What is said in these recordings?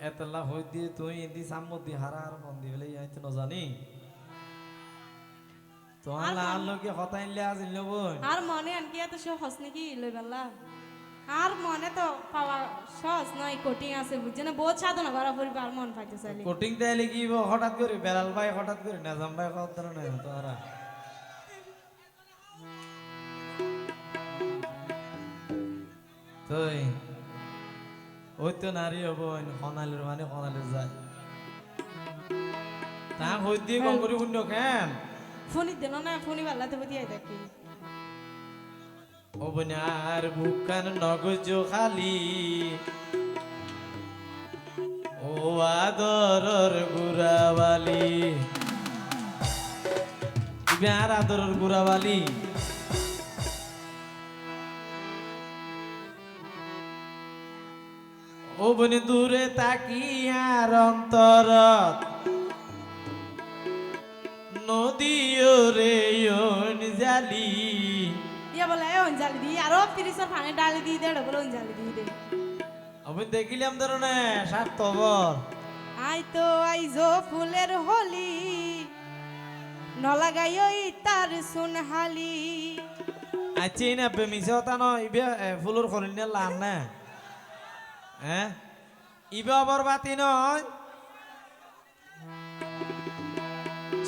এতলা হই দিয়ে তুই এদি সাম্মতি হারা আর মন দি হলে আইতে ন জানি তোমার লাল লোকে হতাইলে আজ লব আর মনে আনকি এত সহজ নাকি লই বেলা আর মনে তো পাওয়া সহজ নয় কোটিং আছে বুঝছে না বহুত সাধনা করা পড়বে আর মন পাইতে চাইলে কোটিং তাইলে কি হঠাৎ করে বেলাল ভাই হঠাৎ করে নাজাম ভাই কত ধরনের তোরা তুই ওই তো নারী হব খনালের মানে খনালের যায় তা হই দিয়ে কম করে শুন্য কেন ফোনই দেন না ফোনই বেলাতে বুঝিয়ে দেখি অবনার বুকান নগজ খালি ও আদরর গুরাবালি ইবার আদরর গুরাবালি ও বনে দূরে তাকিয়ার অন্তরত নদীও রে জালি দিয়া বলে অঞ্জালি দি আরো ফিরিসর পানি ডালি দি দে বলে অঞ্জালি দি দে আমি দেখিলাম ধরনে স্বার্থপর আই আইজো ফুলের হলি নলাগাইও তার সুনহালি আচ্ছা না বেমিছে হতা নয় ইবে ফুলর খরিনে লান না হ্যাঁ ইবে আবার বাতি নয়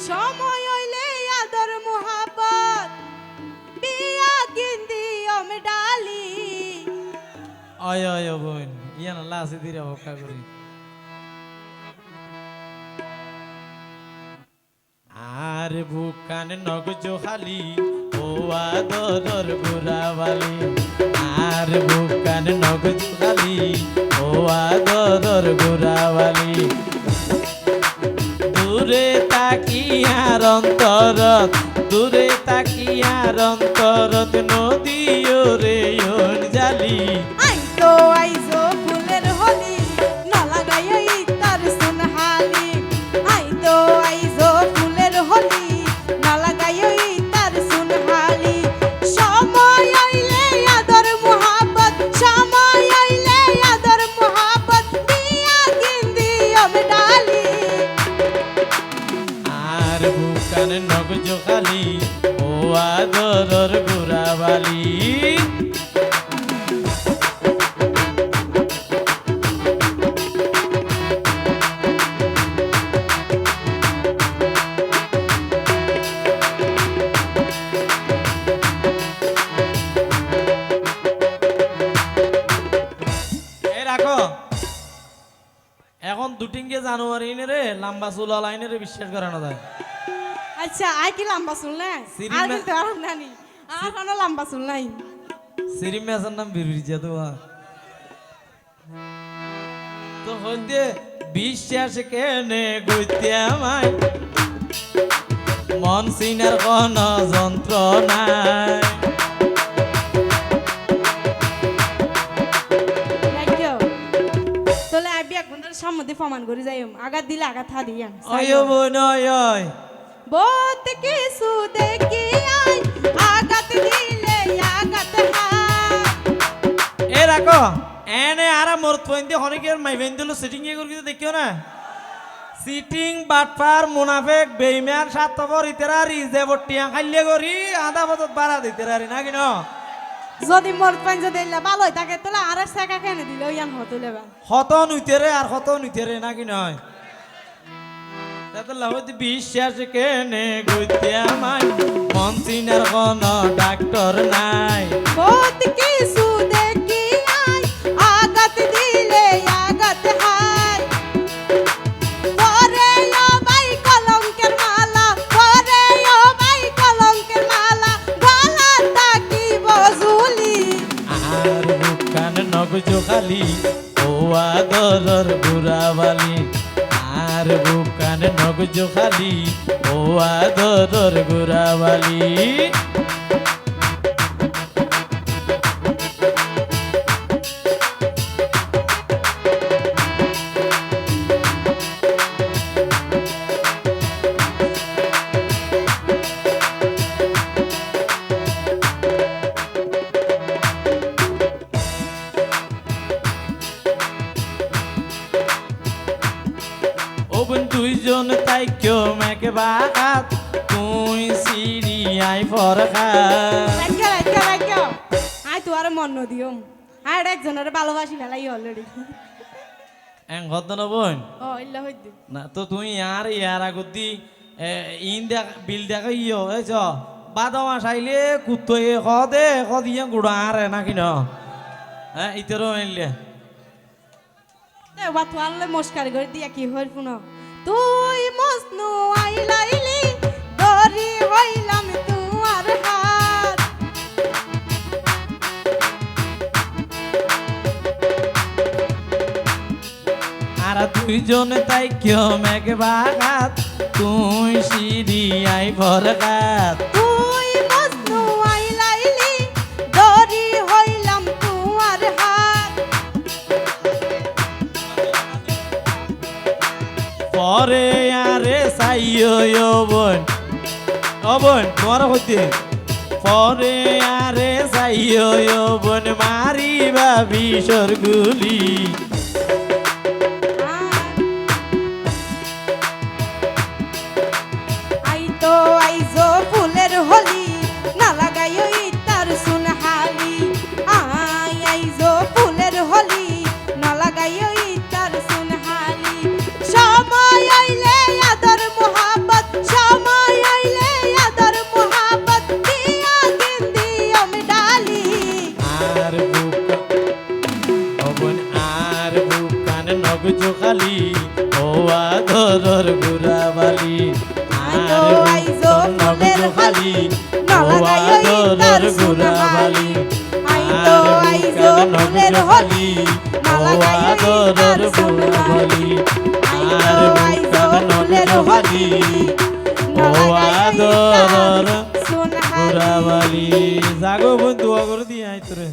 সময় হইলে আদর মোহাব্বত বিয়া গিন্দি অমে ডালি অয় অয় বোন ইয়ান লাসি দিরে হকা করি আর বুকান নগজ খালি ও আদর গুরাবালি আর বুকান নগজ খালি ও আদর গুরাবালি দূরে তাকিয়ার অন্তরত দূরে তাকিয়ার অন্তরত নদীও রে জালি আইজো ফুলের হলি নলাগাইও তার সুনহালি আইজো ফুলের হলি নলাগাইও তার সুনহালি সময় হইলে আদর মোহাব্বত সময় হইলে আদর মোহাব্বত বিয়া গিন্দি অমে ডালি আর বুকান নগজ খালি ও আদরর গুরাবালি রাখো এখন দুটিঙ্গে জানুয়ারি রে লম্বা চুল লাইনে রে বিশ্বাস করানো যায় আচ্ছা আই কি লম্বা চুল না আর কিন্তু আর নানি আর কোনো লম্বা চুল নাই সিরিম মেসার নাম বিরুরিজা তো হইতে বিশ্বাস কেনে গইতে আমায় মন সিনার কোন যন্ত্র নাই তোলে আইবি এক ঘন্টার সম্মতি প্রমাণ করে যাই আঘাত দিলে আঘাত থা দিয়া অয় বোন অয় বহুত কিছু দেখি আই আঘাত দিলে আঘাত হায় এ রাখো এনে আরা মোর পয়েন্টে অনেকের মাই ভেন্দিলো সিটিং এ করি দেখিও না সিটিং বাটপার মুনাফেক বেইমান সাতবর ইতেরা রিজে বটিয়া খাইলে করি আধা বতত বাড়া দিতে রারি না কিনো যদি মোর পাইন যদি ভালো হয় তাকে তোলা আর সেকা কেনে দিলে ইয়ান হতুলে বা হত নুইতেরে আর হত নুইতেরে না কি নয় তাতে লাহতি বিশ্বাস কেনে গইতে আমায় মন চিনার কোন ডাক্তার নাই বহুত কিছু দেখি আই আঘাত দিলে আঘাত হায় পরে ও ভাই কলঙ্কের মালা পরে ও ভাই কলঙ্কের মালা গলা তাকি বজুলি আর বুকান নগজ খালি ও আদরর গুরাবালি আর বুকান নগজ খালি ও আদরর গুরাবালি বোন দুইজন তাই কেউ মেকে বাগাত তুই সিরিয়াই ফরখাত রাখিও আই তো আর মন দিও আর একজনের ভালোবাসি ফেলাই অলরেডি এং ঘর না বোন ও ইল্লা হইদ না তো তুই ইয়ার আগতি ইন দেখ বিল দেখ ইয়ো এই চ বাদা মাস আইলে কুত্তো দে ইয়া গুড়া আরে নাকি ন হ্যাঁ ইতেরও এলে এ বাত আনলে মস্কারি করে দিয়া কি হইল পুনো তুই মজনু আইলাইলি দরি হইলাম তুয়ার হাত আর দুইজন তাই কেউ মেঘে বাগাত তুই সিরিয়াই ফরখাত তুই মজনু আইলাইলি দরি হইলাম তুয়ার হাত পরে আরে সাইও বোন ও বোন তোমার হইতে পরে আরে সাইও বোন মারিবা বিষর গুলি আই তো আইজো ফুলের হলি না লাগাইও ইতার সুনহালি আই আইজো ফুলের হলি না লাগাইও ইতার সুনহালি সময় আইলে আদর মোহাব্বত সময় আইলে আদর মোহাব্বত দিয়া দিন দিয়ম ডালি আর বুক ও বোন আর বুকান নগ চোখালি ও আদরর গুরাবালি আই তো আইজো ফুলের হলি না লাগাইও ইতার সুনহালি আই তো আইজো ফুলের হলি না লাগাইও ইতার সুনহালি আই তো আইজো ফুলের হলি না লাগাইও ইতার সুনহালি গুরাবালি জাগো বন্ধু করে দিয়ে আইতরে